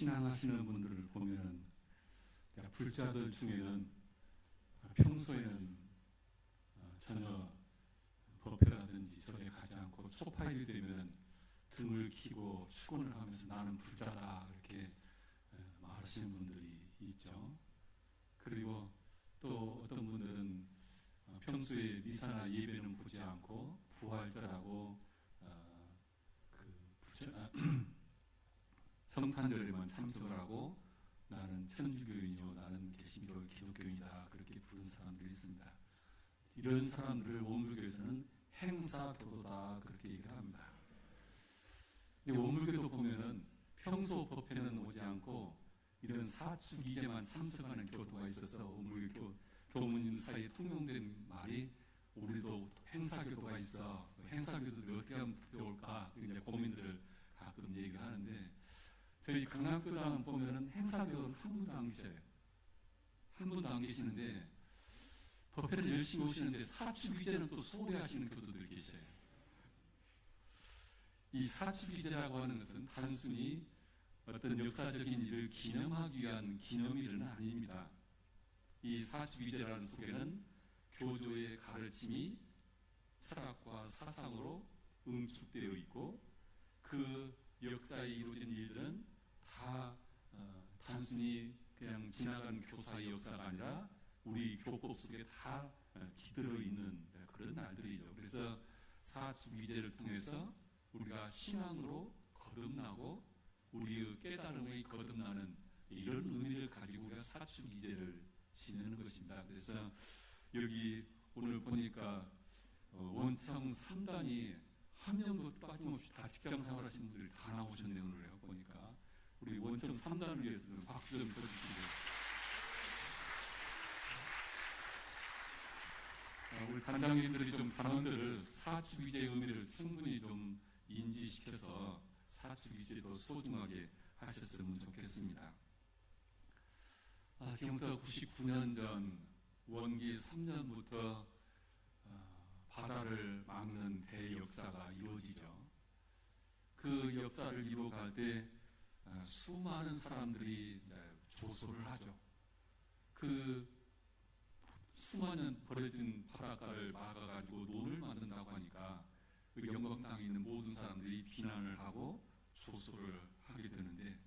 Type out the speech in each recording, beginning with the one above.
신앙하시는 분들을 보면 불자들 중에는 평소에는 전혀 법회라든지 절에 가지 않고 초파일이 되면 등을 키고 축원을 하면서 나는 불자다 이렇게 말하시는 분들이 있죠. 그리고 또 어떤 분들은 평소에 미사나 예배는 보지 않고 부활절하고 성탄절에만 참석을 하고 나는 천주교인이요 나는 개신교 기독교인이다 그렇게 부르는 사람들이 있습니다. 이런 사람들을 원불교에서는 행사교도다 그렇게 얘기를 합니다. 근데 원불교도 보면은 평소 법회는 오지 않고 이런 사축이제만 참석하는 교도가 있어서 원불교 교문인 사이에 통용된 말이 우리도 행사교도가 있어. 행사교도를 어떻게 하면 배울까 이제 고민들을 가끔 얘기를 하는데 저희 강남교당 보면은 행사교도는 한 분도 안 계셔요. 한 분도 안 계시는데 법회를 열심히 오시는데 사축이제는 또 소홀히 하시는 교도들이 계셔요. 이 사축이제라고 하는 것은 단순히 어떤 역사적인 일을 기념하기 위한 기념일은 아닙니다. 이 사축이제라는 속에는 교조의 가르침이 철학과 사상으로 응축되어 있고 그 역사에 이루어진 일들은 다 단순히 그냥 지나간 교사의 역사가 아니라 우리 교법 속에 다 기들어 있는 그런 날들이죠. 그래서 사축이제를 통해서 우리가 신앙으로 거듭나고 우리의 깨달음의 거듭나는 이런 의미를 가지고 우리가 사축이제를 지내는 것입니다. 그래서 여기 오늘 보니까 원청 3단이 한 명도 빠짐없이 다 직장 생활하시는 분들이 다 나오셨네요. 오늘요 보니까 우리 원청 3단을 위해서 박수 좀 쳐주시고요. 우리 단장님들이 좀 단원들을 사축이제의 의미를 충분히 좀 인지시켜서 사축이제도 소중하게 하셨으면 좋겠습니다. 지금부터 99년 전 원기 3년부터 바다를 막는 대역사가 이루어지죠. 그 역사를 이루어갈 때 수많은 사람들이 조소를 하죠. 그 수많은 버려진 바닷가를 막아가지고 논을 만든다고 하니까 그 영광 땅에 있는 모든 사람들이 비난을 하고 조소를 하게 되는데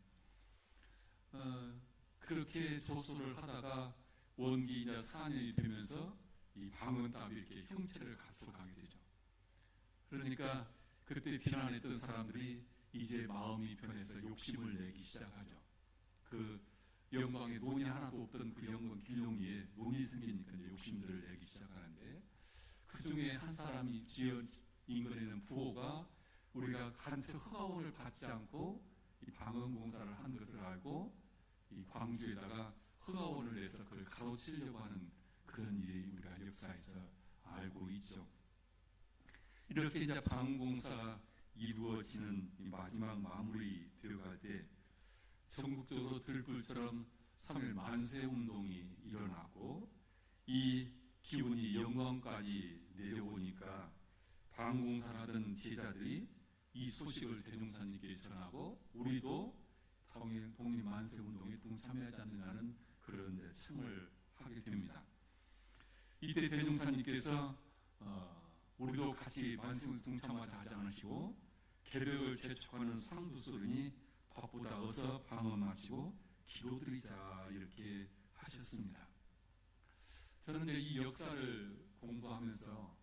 그렇게 조소를 하다가 원기 이제 4년이 되면서 이 방언답이 이렇게 형체를 갖춰가게 되죠. 그러니까 그때 비난했던 사람들이 이제 마음이 변해서 욕심을 내기 시작하죠. 그 영광에 논이 하나도 없던 그 영광 길롱 위에 논이 생기니까 이제 욕심들을 내기 시작하는데 그 중에 한 사람이 지은 인근에는 부호가 우리가 간척 허가원을 받지 않고 이 방언공사를 한 것을 알고 이 광주에다가 허가원을 내서 그걸 가로치려고 하는 그런 일이 우리가 역사에서 알고 있죠. 이렇게 이제 방언공사가 이루어지는 이 마지막 마무리 되어갈 때 전국적으로 들불처럼 3.1 만세운동이 일어나고 이 기운이 영광까지 내려오니까 방공사를 하던 제자들이 이 소식을 대종사님께 전하고 우리도 독립 만세운동에 동참하지 않느냐는 그런 청을 하게 됩니다. 이때 대종사님께서 우리도 같이 만세운동 동참하자 하지 않으시고 계력을 재촉하는 상두소리니 밥보다 어서 방언 마치고 기도드리자 이렇게 하셨습니다. 저는 이제 이 역사를 공부하면서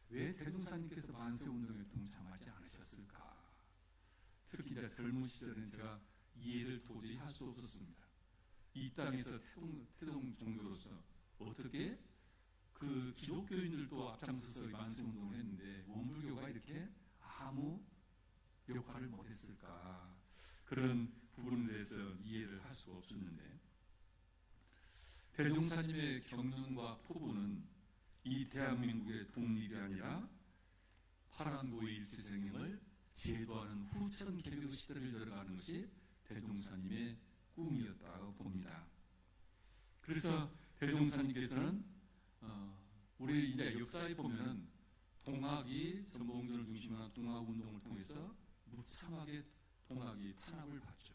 왜 대종사님께서 만세운동에 동참하지 않으셨을까? 특히 이제 젊은 시절에는 제가 이해를 도저히 할 수 없었습니다. 이 땅에서 태동 종교로서 어떻게 그 기독교인들도 앞장서서 만세운동을 했는데 원불교가 이렇게 아무 역할을 못했을까? 그런 부분에 대해서 이해를 할 수가 없었는데 대종사님의 경륜과 포부는 이 대한민국의 독립이 아니라 파란고의 일제생명을 제도하는 후천 개벽 시대를 열어가는 것이 대종사님의 꿈이었다고 봅니다. 그래서 대종사님께서는 우리 이제 역사에 보면은 동학이 전봉준을 중심으로 한 동학운동을 통해서 무참하게 동학이 탄압을 받죠.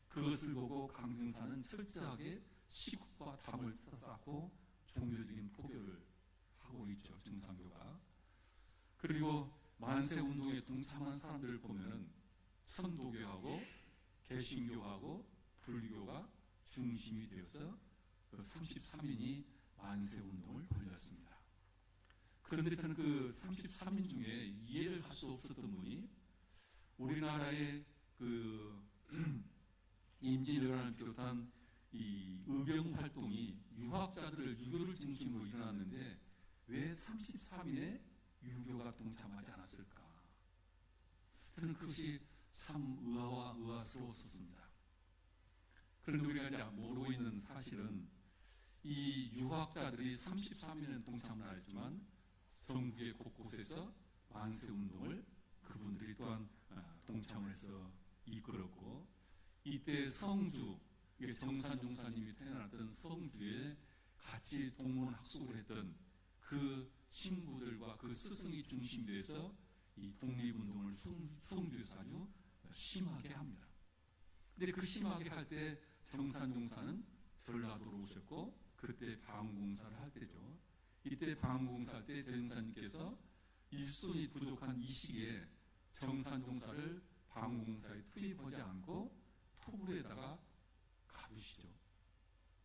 그것을 보고 강정사는 철저하게 시국과 담을 쌓고 종교적인 포교를 하고 있죠. 정산교가. 그리고 만세운동에 동참한 사람들을 보면 천도교하고 개신교하고 불교가 중심이 되어서 그 33인이 만세운동을 벌였습니다. 그런데 저는 그 33인 중에 이해를 할 수 없었던 분이 우리나라의 그 임진왜란을 비롯한 이 의병 활동이 유학자들을 유교를 중심으로 일어났는데 왜 33인의 유교가 동참하지 않았을까? 저는 그것이 참 의아스러웠었습니다. 그런데 우리가 이제 모르고 있는 사실은 이 유학자들이 33인은 동참을 하였지만 전국의 곳곳에서 만세운동을 그분들이 또한 동참을 해서 이끌었고, 이때 성주, 정산용사님이 태어났던 성주에 같이 동문학숙을 했던 그 신부들과 그 스승이 중심되어서 이 독립운동을 성주에서 아주 심하게 합니다. 근데 그 심하게 할 때 정산용사는 전라도로 오셨고, 그때 방공사를 할 때죠. 이때 방공사 할 때 대종사님께서 일손이 부족한 이 시기에 정산용사를 방공사에 투입하지 않고 토굴에다가 가두시죠.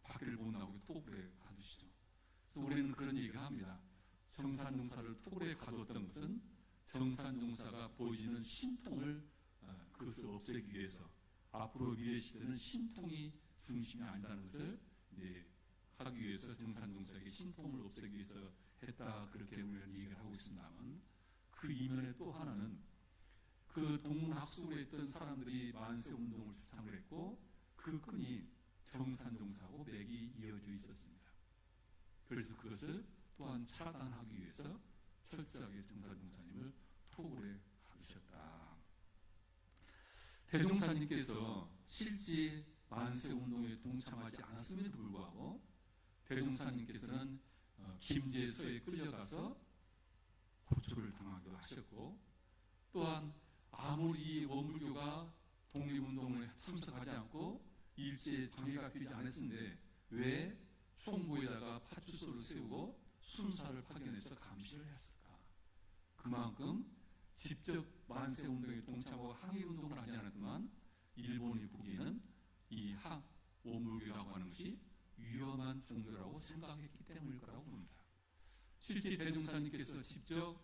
밖을 못 나오게 토굴에 가두시죠. 그래서 우리는 그런 얘기를 합니다. 정산용사를 토굴에 가두었던 것은 정산용사가 보여지는 신통을 그것을 없애기 위해서, 앞으로 미래 시대는 신통이 중심이 아니라는 것을 하기 위해서 정산용사에게 신통을 없애기 위해서 했다, 그렇게 우리는 얘기를 하고 있습니다만, 그 이면에 또 하나는 그 동문학숙에 있던 사람들이 만세운동을 주창을 했고 그 끈이 정산용사하고 맥이 이어져 있었습니다. 그래서 그것을 또한 차단하기 위해서 철저하게 정산용사님을 토굴에 가두셨다. 대종사님께서 실제 만세운동에 동참하지 않았음에도 불구하고 대종사님께서는 김제서에 끌려가서 고초를 당하기도 하셨고, 또한 아무리 이 원불교가 독립운동에 참석하지 않고 일제에 방해가 되지 않았는데 왜 총무에다가 파출소를 세우고 순사를 파견해서 감시를 했을까? 그만큼 직접 만세운동에 동참하고 항의운동을 하지 않았지만 일본이 보기에는 이 원불교라고 하는 것이 위험한 종교라고 생각했기 때문일 거라고 봅니다. 실제 대종사님께서 직접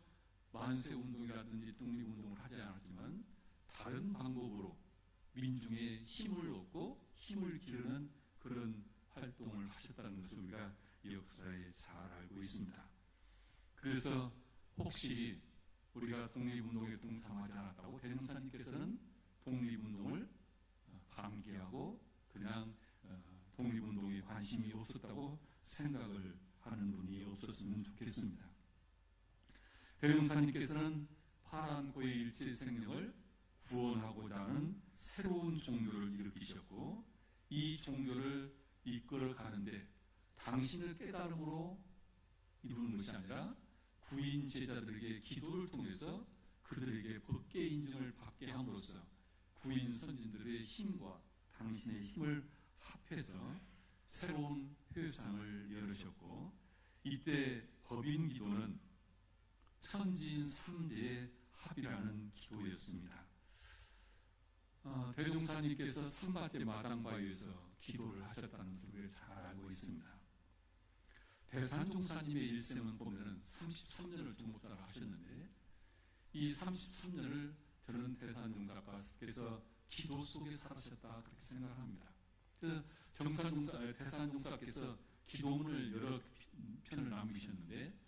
만세운동이라든지 독립운동을 하지 않았지만 다른 방법으로 민중의 힘을 얻고 힘을 기르는 그런 활동을 하셨다는 것을 우리가 역사에 잘 알고 있습니다. 그래서 혹시 우리가 독립운동에 동참하지 않았다고 대종사님께서는 독립운동을 방기하고 그냥 독립운동에 관심이 없었다고 생각을 하는 분이 없었으면 좋겠습니다. 대종사님께서는 파란고의 일체 생명을 구원하고자 하는 새로운 종교를 일으키셨고, 이 종교를 이끌어가는데 당신의 깨달음으로 이루는 것이 아니라 구인 제자들에게 기도를 통해서 그들에게 법계 인정을 받게 함으로써 구인 선진들의 힘과 당신의 힘을 합해서 새로운 회상을 열으셨고, 이때 법인 기도는 천지인 삼재의 합이라는 기도였습니다. 대종사님께서 삼바제 마당바위에서 기도를 하셨다는 것을 잘 알고 있습니다. 대산종사님의 일생은 보면 33년을 종목사를 하셨는데 이 33년을 저는 대산종사께서 기도 속에 살으셨다 그렇게 생각합니다. 대산종사께서 기도문을 여러 편을 남기셨는데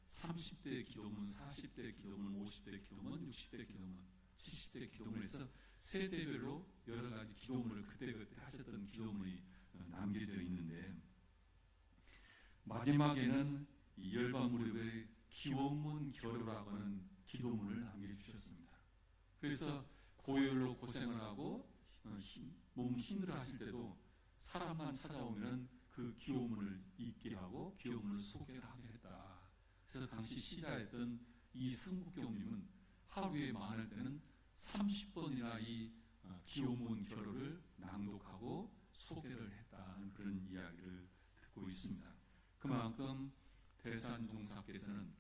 30대 기도문, 40대 기도문, 50대 기도문, 60대 기도문, 70대 기도문에서 세대별로 여러 가지 기도문을 그때그때 하셨던 기도문이 남겨져 있는데, 마지막에는 이 열반무렵의 기원문 결호라고 하는 기도문을 남겨주셨습니다. 그래서 고열로 고생을 하고 몸 힘들어 하실 때도 사람만 찾아오면 그 기도문을 읽게 하고 기도문을 소개를 하게 했다. 그래서 당시 시자였던 이 승국경님은 하루에 많을 때는 30번이나 이 기호문 결호를 낭독하고 소개를 했다는 그런 이야기를 듣고 있습니다. 그만큼 대산종사께서는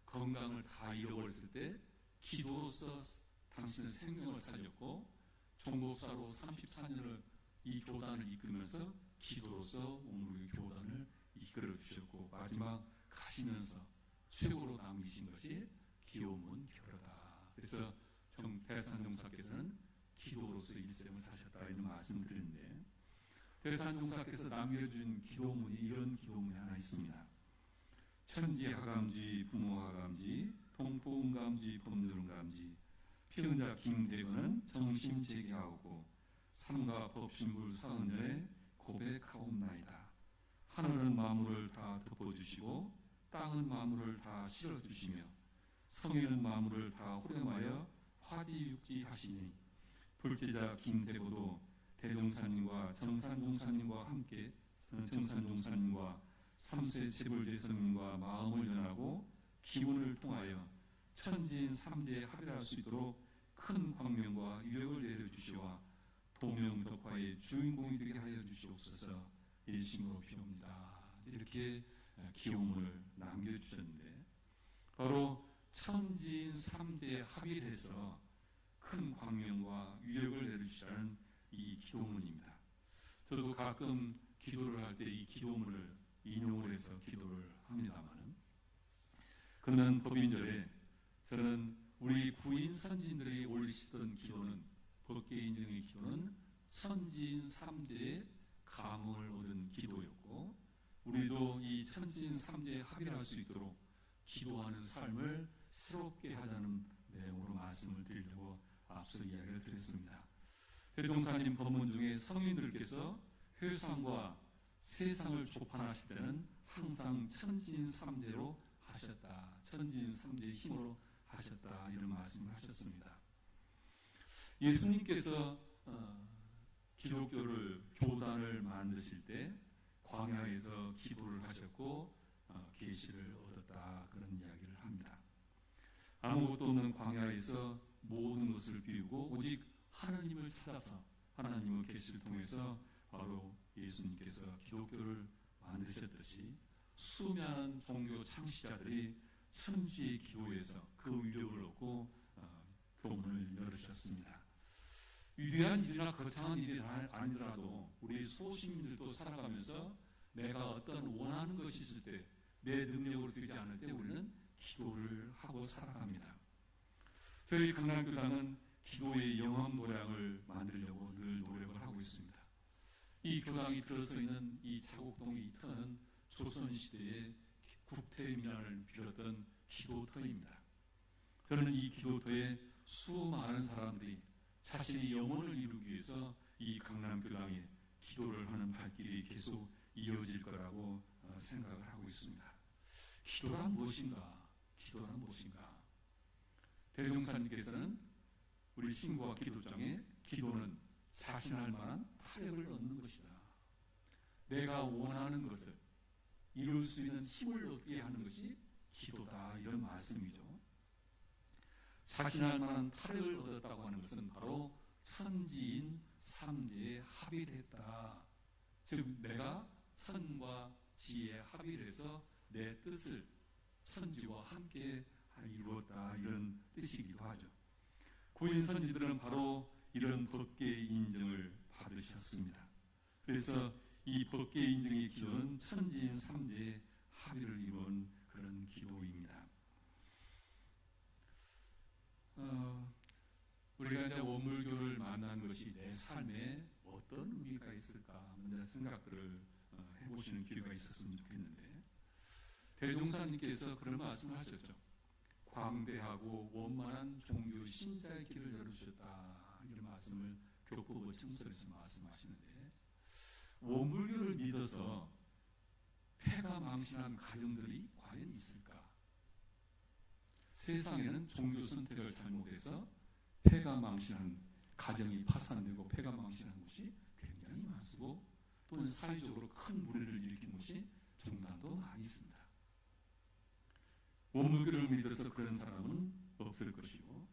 건강을 다 잃어버렸을 때 기도로서 당신의 생명을 살렸고, 종목사로 34년을 이 교단을 이끌면서 기도로서 오물교 교단을 이끌어 주셨고, 마지막 가시면서 최고로 남기신 것이 기도문 교로다. 그래서 대산종사께서는 기도로서 일생을 사셨다, 이런 말씀을 드리는데, 대산종사께서 남겨준 기도문이 이런 기도문이 하나 있습니다. 천지하감지 부모하감지 동포음감지 법률음감지 피은자 김대건은 정심제기하오고 삼가 법신불 사은전에 고백하옵나이다. 하늘은 만물을 다 덮어주시고 땅은 만물을 다 실어주시며 성인은 만물을 다 호렴하여 화지육지하시니 불제자 김대고도 대종사님과 정산종사님과 함께 정산종사님과 3세 재불제성님과 마음을 연하고 기운을 통하여 천지인 삼재에 합일할 수 있도록 큰 광명과 유력을 내려주시와 도명덕화의 주인공이 되게 하여 주시옵소서. 일심으로 비옵니다. 이렇게 기움을 남겨주셨는데, 바로 천지인 삼재에 합일해서 큰 광명과 유력을 내려주시라는 이 기도문입니다. 저도 가끔 기도를 할 때 이 기도문을 인용을 해서 기도를 합니다만, 그러면 법인절에 저는 우리 구인 선진들이 올리시던 기도는, 법계 인정의 기도는 천지인 삼재의 감흥을 얻은 기도였고, 우리도 이 천지인 삼재에 합일할 수 있도록 기도하는 삶을 새롭게 하자는 내용으로 말씀을 드리려고 앞서 이야기를 드렸습니다. 대종사님 법문 중에 성인들께서 회상과 세상을 조판하실 때는 항상 천지인 삼재로 하셨다. 천지인 삼재의 힘으로 하셨다. 이런 말씀을 하셨습니다. 예수님께서 기독교를 교단을 만드실 때 광야에서 기도를 하셨고 계시를 얻었다, 그런 이야기를 합니다. 아무것도 없는 광야에서 모든 것을 비우고 오직 하나님을 찾아서 하나님의 계시를 통해서 바로 예수님께서 기독교를 만드셨듯이 수많은 종교 창시자들이 천지의 기도에서 그 위력을 얻고 교문을 열으셨습니다. 위대한 일이나 거창한 일이 아니더라도 우리 소시민들도 살아가면서 내가 어떤 원하는 것이 있을 때, 내 능력으로 되지 않을 때 우리는 기도를 하고 살아갑니다. 저희 강남교당은 기도의 영원 도량을 만들려고 늘 노력을 하고 있습니다. 이 교당이 들어서 있는 이 자곡동의 이 터는 조선시대의 국태민안을 빌었던 기도터입니다. 저는 이 기도터에 수많은 사람들이 자신의 영혼을 이루기 위해서 이 강남교당에 기도를 하는 발길이 계속 이어질 거라고 생각을 하고 있습니다. 기도란 무엇인가? 기도란 무엇인가? 대종사님께서는 우리 신구와 기도장에 기도는 자신할 만한 타협을 얻는 것이다. 내가 원하는 것을 이룰 수 있는 힘을 얻게 하는 것이 기도다, 이런 말씀이죠. 자신할 만한 타협을 얻었다고 하는 것은 바로 천지인 삼재에 합일했다. 즉 내가 천과 지에 합일해서 내 뜻을 천지와 함께 이루었다, 이런 뜻이기도 하죠. 구인 선지들은 바로 이런 법계의 인정을 받으셨습니다. 그래서 이 법계의 인정의 기도는 천지인 삼재의 합의를 이룬 그런 기도입니다. 우리가 이제 원불교를 만난 것이 내 삶에 어떤 의미가 있을까, 먼저 생각들을 해보시는 기회가 있었으면 좋겠는데, 대종사님께서 그런 말씀을 하셨죠. 광대하고 원만한 종교 신자의 길을 열어주셨다, 이런 말씀을 교법의 청설에서 말씀하시는데, 원불교를 믿어서 폐가 망신한 가정들이 과연 있을까? 세상에는 종교 선택을 잘못해서 폐가 망신한 가정이 파산되고 폐가 망신한 곳이 굉장히 많고, 또는 사회적으로 큰 무리를 일으킨 곳이 종단도 많이 있습니다. 원불교를 믿어서 그런 사람은 없을 것이고,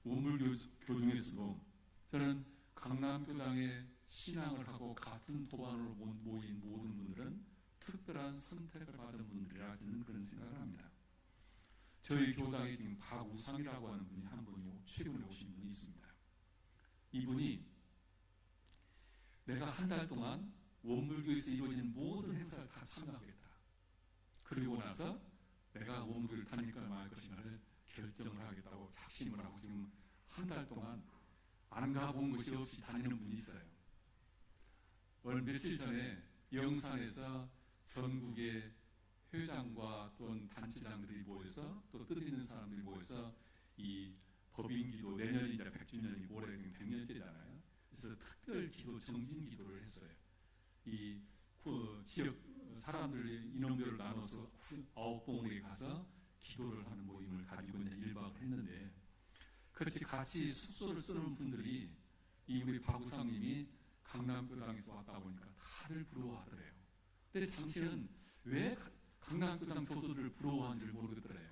원불교 중에서도 저는 강남교당에 신앙을 하고 같은 도반으로 모인 모든 분들은 특별한 선택을 받은 분들이라 저는 그런 생각을 합니다. 저희 교당에 지금 박우상이라고 하는 분이 한 분이 최근에 오신 분이 있습니다. 이분이 내가 한 달 동안 원불교에서 이루어진 모든 행사를 다 참가하겠다. 그리고 나서 내가 원불교를 다닐까 말 것인가를 결정을 하겠다고 작심을 하고 지금 한 달 동안 안 가본 곳이 없이 다니는 분이 있어요. 며칠 전에 영산에서 전국의 회장과 또는 단체장들이 모여서 또 뜻있는 사람들이 모여서 이 법인기도 내년이 이제 100주년이 올해 100년째잖아요. 그래서 특별 기도 정진 기도를 했어요. 이 지역 사람들 인원별로 나눠서 9봉에 가서 기도를 하는 모임을 가지고 이제 1박을 했는데 같이 숙소를 쓰는 분들이 이 우리 박우상님이 강남교당에서 왔다 보니까 다들 부러워하더래요. 근데 당신은 왜 강남교당 교도들을 부러워하는지를 모르겠더래요.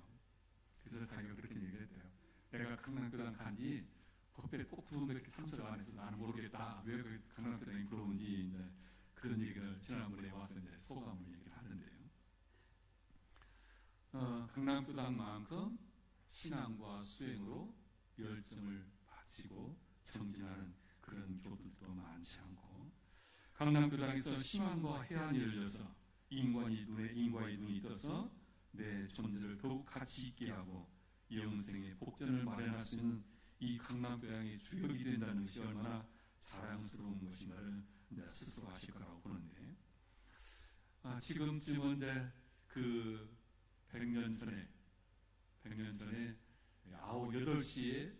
그래서 자기가 그렇게 얘기를 했대요. 내가 강남교당 간지 법회에 꼭 2번밖에 참석을 안 해서 나는 모르겠다. 왜 강남교당이 부러운지 이제 그런 얘기를 지난번에 와서 이제 소감을 얘기를 하던데요. 강남교당만큼 신앙과 수행으로 열정을 바치고 정진하는 그런 교도들도 많지 않고, 강남교당에서 희망과 해안이 열려서 인과의 눈이 떠서 내 존재를 더욱 가치 있게 하고 영생의 복전을 마련할 수 있는 이 강남교당의 주역이 된다는 것이 얼마나 자랑스러운 것인가를 이제 스스로 하실 거라고 보는데, 지금쯤은 이제 그 100년 전에 8시에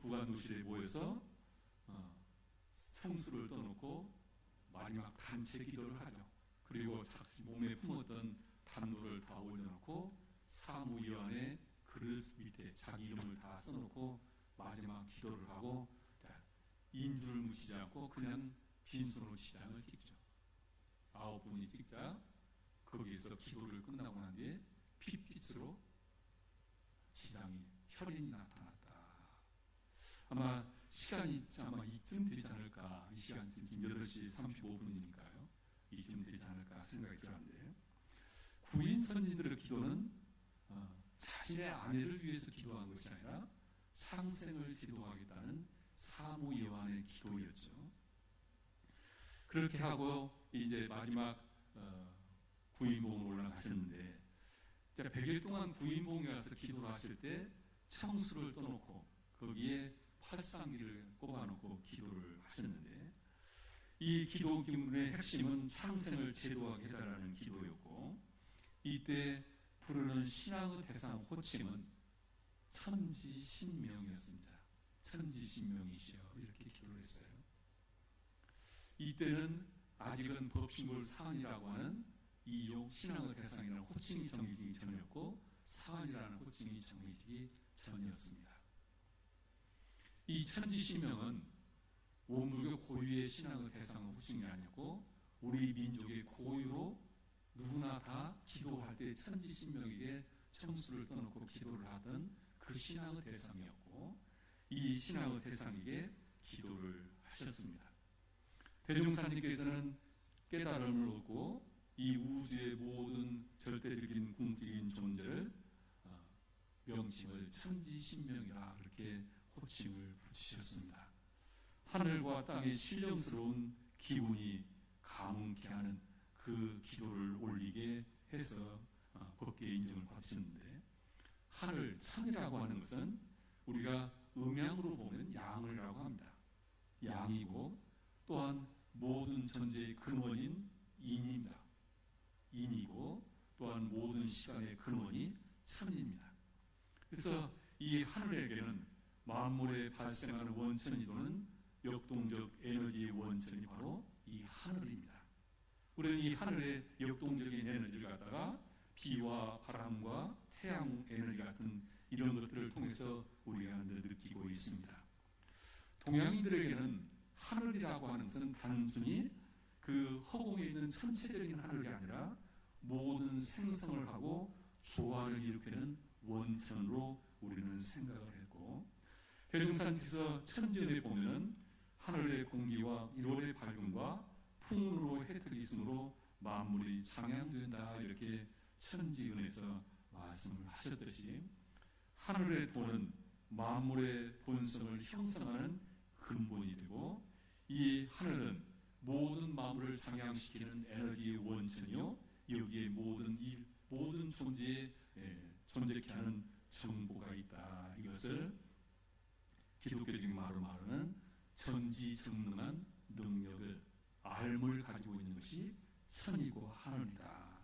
구간도시에 모여서 청수를 떠놓고 마지막 단체 기도를 하죠. 그리고 자기 몸에 품었던 단도를 다 올려놓고 사무위원회 그릇 밑에 자기 이름을 다 써놓고 마지막 기도를 하고 인주를 묻히지 않고 그냥 빈손으로 지장을 찍죠. 9분이 찍자 거기에서 기도를 끝나고 난 뒤에 핏빛으로 지장이 혈인이 나타났다. 아마 시간이 이쯤 되지 않을까. 이 시간쯤 지금 8시 35분이니까요. 이쯤 되지 않을까 생각이 들었는데, 구인 선진들의 기도는 자신의 아내를 위해서 기도한 것이 아니라 상생을 지도하겠다는 사무요한의 기도였죠. 그렇게 하고 이제 마지막 구인봉으로 올라가셨는데, 100일 동안 구인봉에 가서 기도를 하실 때 청수를 떠놓고 거기에 팔상기를 꼽아놓고 기도를 하셨는데, 이 기도 기문의 핵심은 창생을 제도하게 해달라는 기도였고, 이때 부르는 신앙의 대상 호칭은 천지신명이었습니다. 천지신명이시여, 이렇게 기도를 했어요. 이때는 아직은 법신골 사안이라고 하는 이 신앙의 대상이라는 호칭이 정해지기 전이었고, 사안이라는 호칭이 정해지기 전이었습니다. 이 천지신명은 원불교 고유의 신앙의 대상의 호칭이 아니었고, 우리 민족의 고유로 누구나 다 기도할 때 천지신명에게 청수를 떠놓고 기도를 하던 그 신앙의 대상이었고, 이 신앙의 대상에게 기도를 하셨습니다. 대종사님께서는 깨달음을 얻고 이 우주의 모든 절대적인 궁극적인 존재를 명칭을 천지신명이라 그렇게 호칭을 붙이셨습니다. 하늘과 땅의 신령스러운 기운이 가문케 하는 그 기도를 올리게 해서 법계의 인정을 받으셨는데, 하늘, 천이라고 하는 것은 우리가 음양으로 보면 양을이라고 합니다. 양이고, 또한 모든 존재의 근원인 인입니다. 인이고, 또한 모든 시간의 근원이 천입니다. 그래서 이 하늘에게는 만물에 발생하는 원천이도는 역동적 에너지의 원천이 바로 이 하늘입니다. 우리는 이 하늘의 역동적인 에너지를 갖다가 비와 바람과 태양 에너지 같은 이런 것들을 통해서 우리가 느끼고 있습니다. 동양인들에게는 하늘이라고 하는 것은 단순히 그 허공에 있는 천체적인 하늘이 아니라 모든 생성을 하고 조화를 일으키는 원천으로 우리는 생각을 했고, 대종사님께서 천지연에 보면 하늘의 공기와 1월의 밝음과 풍문으로 혜택이 있으므로 만물이 창양된다. 이렇게 천지은에서 말씀을 하셨듯이 하늘의 도는 만물의 본성을 형성하는 근본이 되고, 이 하늘은 모든 만물을 창양시키는 에너지의 원천이요, 여기에 모든 존재에 존재케 하는 정보가 있다. 이것을 기독교적인 말로 말하는 전지전능한 능력을, 알물 가지고 있는 것이 천이고 하늘이다.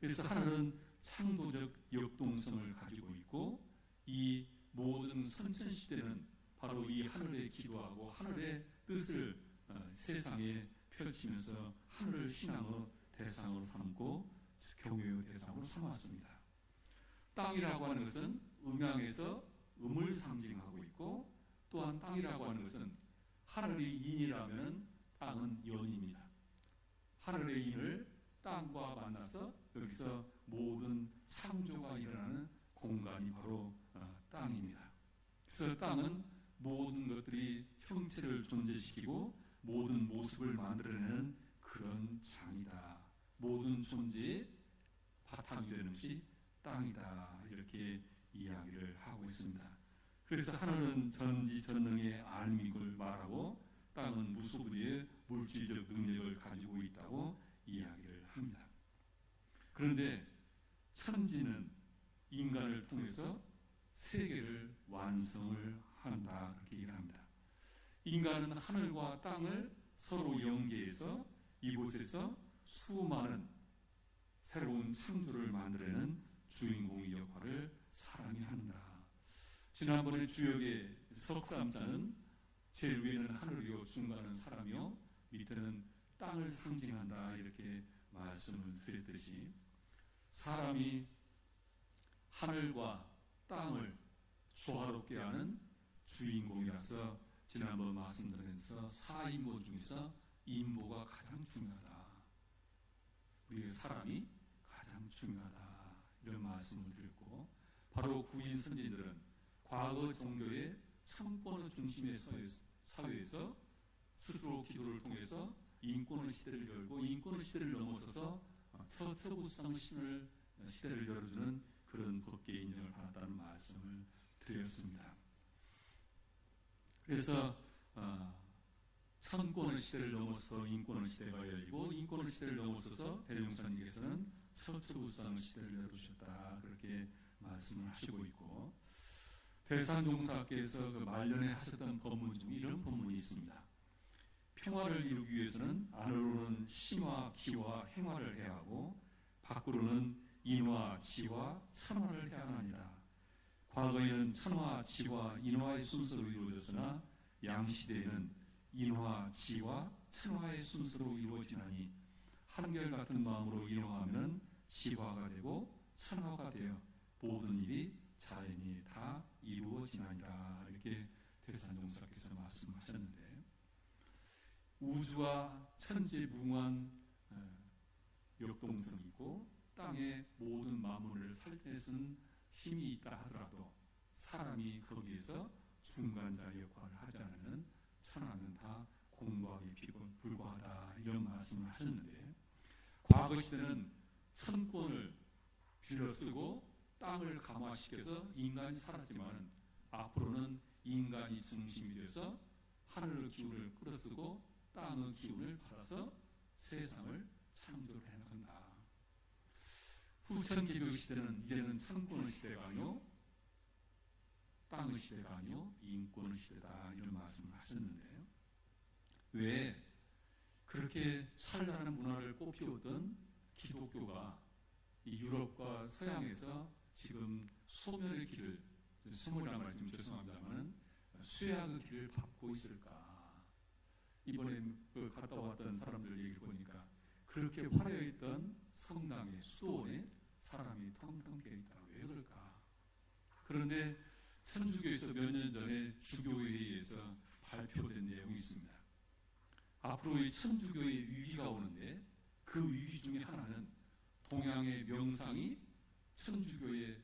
그래서 하늘은 창조적 역동성을 가지고 있고, 이 모든 선천시대는 바로 이 하늘에 기도하고 하늘의 뜻을 세상에 펼치면서 하늘을 신앙의 대상으로 삼고 경외의 대상으로 삼았습니다. 땅이라고 하는 것은 음양에서 음을 상징하고 있고, 또한 땅이라고 하는 것은 하늘이 인이라면 땅은 연입니다. 하늘의 인을 땅과 만나서 여기서 모든 창조가 일어나는 공간이 바로 땅입니다. 그래서 땅은 모든 것들이 형체를 존재시키고 모든 모습을 만들어내는 그런 장이다. 모든 존재의 바탕이 되는 것이 땅이다. 이렇게 이야기를 하고 있습니다. 그래서 하늘은 전지전능의 알미를 말하고, 땅은 무소부지의 물질적 능력을 가지고 있다고 이야기를 합니다. 그런데 천지는 인간을 통해서 세계를 완성을 한다. 그렇게 얘기를 합니다. 인간은 하늘과 땅을 서로 연계해서 이곳에서 수많은 새로운 창조를 만들어내는 주인공의 역할을 사람이 한다. 지난번에 주역의 석삼자는 제일 위에는 하늘이요, 중간은 사람이요, 밑에는 땅을 상징한다. 이렇게 말씀을 드렸듯이 사람이 하늘과 땅을 조화롭게 하는 주인공이라서 지난번 말씀드리면서 사인보 중에서 인보가 가장 중요하다. 우리의 사람이 가장 중요하다. 이런 말씀을 드렸고, 바로 구인 선진들은 과거 종교의 성권의 중심의 사회에서 스스로 기도를 통해서 인권의 시대를 열고, 인권의 시대를 넘어서서 처구상 시대를 열어주는 그런 법계 인정을 받았다는 말씀을 드렸습니다. 그래서 천권의 시대를 넘어서 인권의 시대가 열리고, 인권의 시대를 넘어서서 대종사님께서는 처구상 시대를 열어주셨다. 그렇게 말씀을 하시고 있고, 대산종사께서 그 말년에 하셨던 법문 중에 이런 법문이 있습니다. 평화를 이루기 위해서는 안으로는 신화, 기화, 행화를 해야 하고, 밖으로는 인화, 지화, 천화를 해야 하나니다. 과거에는 천화, 지화, 인화의 순서로 이루어졌으나 양시대에는 인화, 지화, 천화의 순서로 이루어지나니 한결같은 마음으로 인화하면 지화가 되고 천화가 되어 모든 일이 자연히 다 이루어지나니라. 이렇게 대산종사께서 말씀하셨는데, 우주와 천지무궁한 역동성이고 땅의 모든 만물을 살펴내는 힘이 있다 하더라도 사람이 거기에서 중간자 역할을 하지 않으면 천하는 다 공부하기에 불과하다. 이런 말씀을 하셨는데, 과거 시대는 천권을 빌어쓰고 땅을 감화시켜서 인간이 살았지만, 앞으로는 인간이 중심이 돼서 하늘의 기운을 끌어쓰고 땅의 기운을 받아서 세상을 창조를 해나간다. 후천기교 시대는 이제는 천권의 시대가 아니요, 땅의 시대가 아니요, 인권의 시대다. 이런 말씀을 하셨는데, 왜 그렇게 찬란한 문화를 꽃피웠던 기독교가 이 유럽과 서양에서 지금 소멸의 길을, 소멸이란 말 좀 죄송합니다만 쇠약의 길을 밟고 있을까? 이번에 갔다 왔던 사람들 얘기를 보니까 그렇게 화려했던 성당의 수도원에 사람이 텅텅 비어 있다. 왜 그럴까? 그런데 천주교에서 몇 년 전에 주교회의에서 발표된 내용이 있습니다. 앞으로 이 천주교의 위기가 오는데, 그 위기 중에 하나는 동양의 명상이 천주교의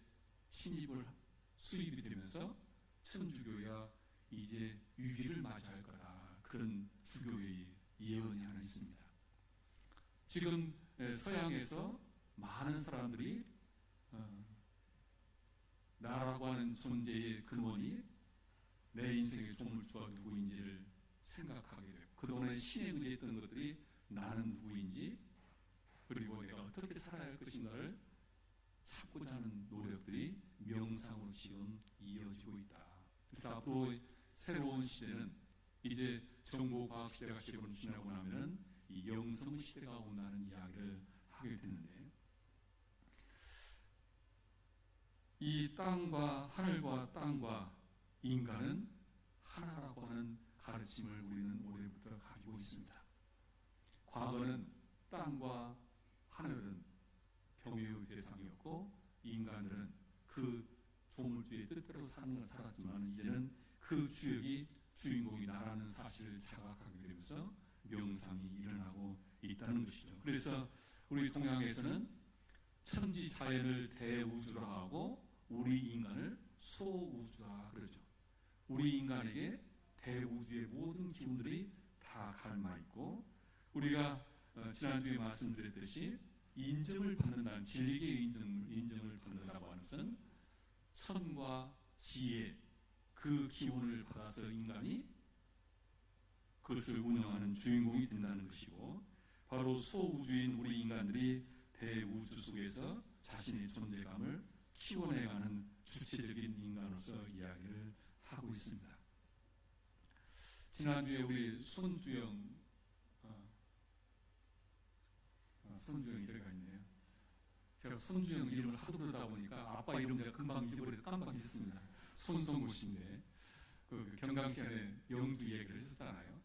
신입을 수입이 되면서 천주교가 이제 위기를 맞이할 거다. 그런 주교의 예언이 하나 있습니다. 지금 서양에서 많은 사람들이 나라고 하는 존재의 근원이 내 인생의 조물주가 누구인지를 생각하게 되고, 그동안에 신에 의지했던 것들이 나는 누구인지, 그리고 내가 어떻게 살아야 할 것인가를 찾고자 하는 노력들이 명상으로 지금 이어지고 있다. 그래서 앞으로 새로운 시대는 이제 정보과학 시대가 지나고 나면은 이 영성 시대가 온다는 이야기를 하게 되는데, 이 땅과 하늘과 땅과 인간은 하나라고 하는 가르침을 우리는 오래부터 가지고 있습니다. 과거는 땅과 하늘은 경외의 대상이었고, 인간들은 그 조물주의 뜻대로 사는 걸 살았지만, 이제는 그 주인공이 나라는 사실을 자각하게 되면서 명상이 일어나고 있다는 것이죠. 그래서 우리 동양에서는 천지 자연을 대우주라 하고 우리 인간을 소우주라 그러죠. 우리 인간에게 대우주의 모든 기운들이 다 갈마 있고, 우리가 지난주에 말씀드렸듯이 인정을 받는다는, 진리의 인정을 받는다고 하는 것은 선과 지혜, 그 기운을 받아서 인간이 그것을 운영하는 주인공이 된다는 것이고, 바로 소우주인 우리 인간들이 대우주 속에서 자신의 존재감을 키워내가는 주체적인 인간으로서 이야기를 하고 있습니다. 지난주에 우리 손주영이 들어가 있네요. 제가 손주영 이름을 하도 부르다 보니까 아빠 이름 제가 금방 잊어버려서 깜빡 잊었습니다. 손성구 씨인데, 그 경강시간에 영주 얘기를 했었잖아요.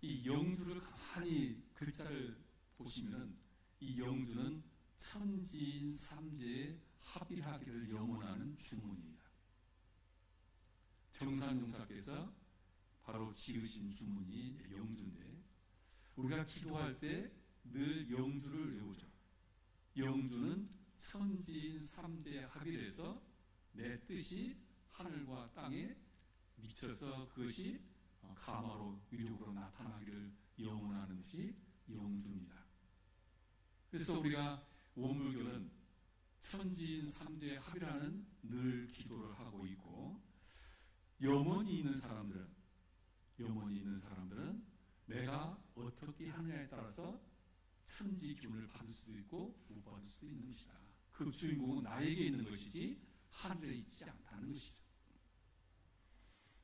이 영주를 가만히 글자를 보시면, 이 영주는 천지인 삼재의 합일하기를 염원하는 주문입니다. 정산용사께서 바로 지으신 주문이 영주인데, 우리가 기도할 때 늘 영주를 외우죠. 영주는 천지인 삼재의 합일해서 내 뜻이 하늘과 땅에 미쳐서 그것이 가마로 위력으로 나타나기를 염원하는 것이 영주입니다. 그래서 우리가 원불교는 천지인 삼재의 합이라는 늘 기도를 하고 있고, 염원이 있는 사람들은 내가 어떻게 하느냐에 따라서 천지 기운을 받을 수도 있고 못 받을 수도 있는 것이다. 그 주인공은 나에게 있는 것이지 하늘에 있지 않다는 것이죠.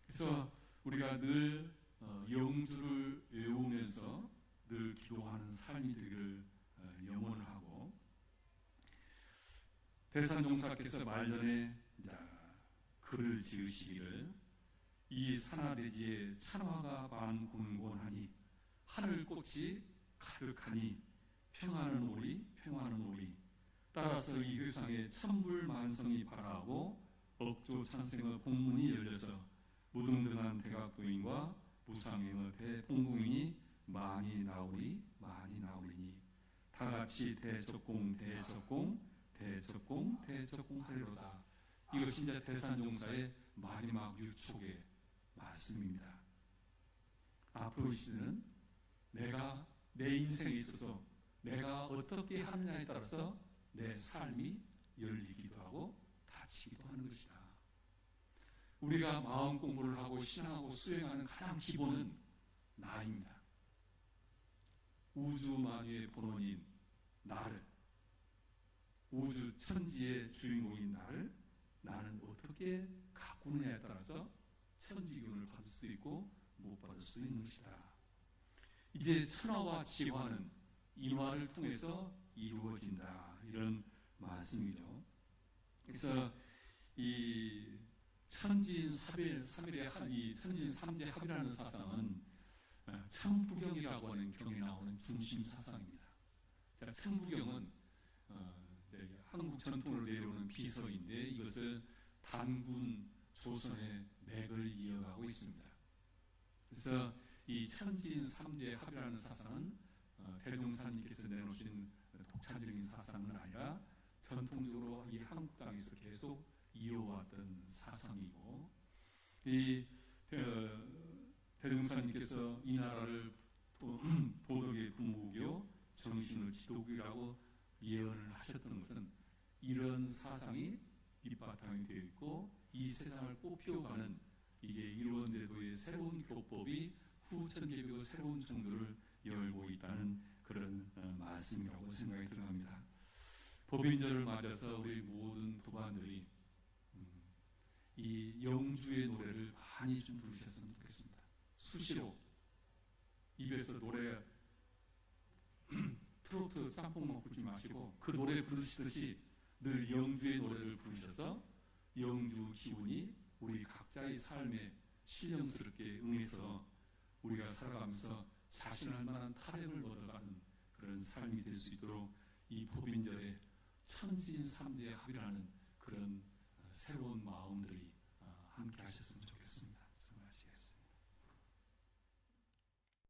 그래서 우리가 늘 영주를 외우면서 늘 기도하는 삶이 되기를 염원을 하고, 대산종사께서 말년에 글을 지으시기를, 이 산하대지에 천화가 반군곤하니 하늘꽃이 가득하니 평안은 오리 따라서 이 회상에 천불만성이 발하고 억조 찬생의 복문이 열려서 무등등한 대각도인과 무상행의 대봉공인이 많이 나오리니 다같이 대적공 하리로다. 이것이 이제 대산종사의 마지막 유촉의 말씀입니다. 앞으로 이 시대는 내가 내 인생에 있어서 내가 어떻게 하느냐에 따라서 내 삶이 열리기도 하고 닫히기도 하는 것이다. 우리가 마음 공부를 하고 신앙하고 수행하는 가장 기본은 나입니다. 우주 만유의 본원인 나를, 우주 천지의 주인공인 나는 어떻게 가꾸느냐에 따라서 천지기운을 받을 수 있고 못 받을 수 있는 것이다. 이제 천화와 지화는 인화를 통해서 이루어진다, 이런 말씀이죠. 그래서 이 천지인 삼일의 천지인 삼재 합이라는 사상은 천부경이라고 하는 경에 나오는 중심 사상입니다. 천부경은 한국 전통으로 내려오는 비서인데, 이것을 단군 조선의 맥을 이어가고 있습니다. 그래서 이 천지인 삼재 합이라는 사상은 대종사님께서 내놓으신 독창적인 사상은 아니라 전통적으로 이 한국 땅에서 계속 이어왔던 사상이고, 이 대종사님께서 이 나라를 도덕의 부모교, 정신의 지도교라고 예언을 하셨던 것은 이런 사상이 밑바탕이 되어 있고 이 세상을 꽃피워가는 이게 일원대도의 새로운 교법이 후천개벽의 새로운 종교를 열고 있다는 그런 말씀이라고 생각이 들어갑니다. 법인절을 맞아서 우리 모든 도반들이 이 영주의 노래를 많이 좀 부르셨으면 좋겠습니다. 수시로 입에서 노래 트로트 짬뽕만 부르지 마시고 그 노래 부르시듯이 늘 영주의 노래를 부르셔서 영주 기운이 우리 각자의 삶에 신령스럽게 응해서 우리가 살아가면서 자신할 만한 타협을 얻어가는 그런 삶이 될 수 있도록 이 법인절에 천지인 삼재의 합이라는 그런 새로운 마음들이 함께 하셨으면 좋겠습니다.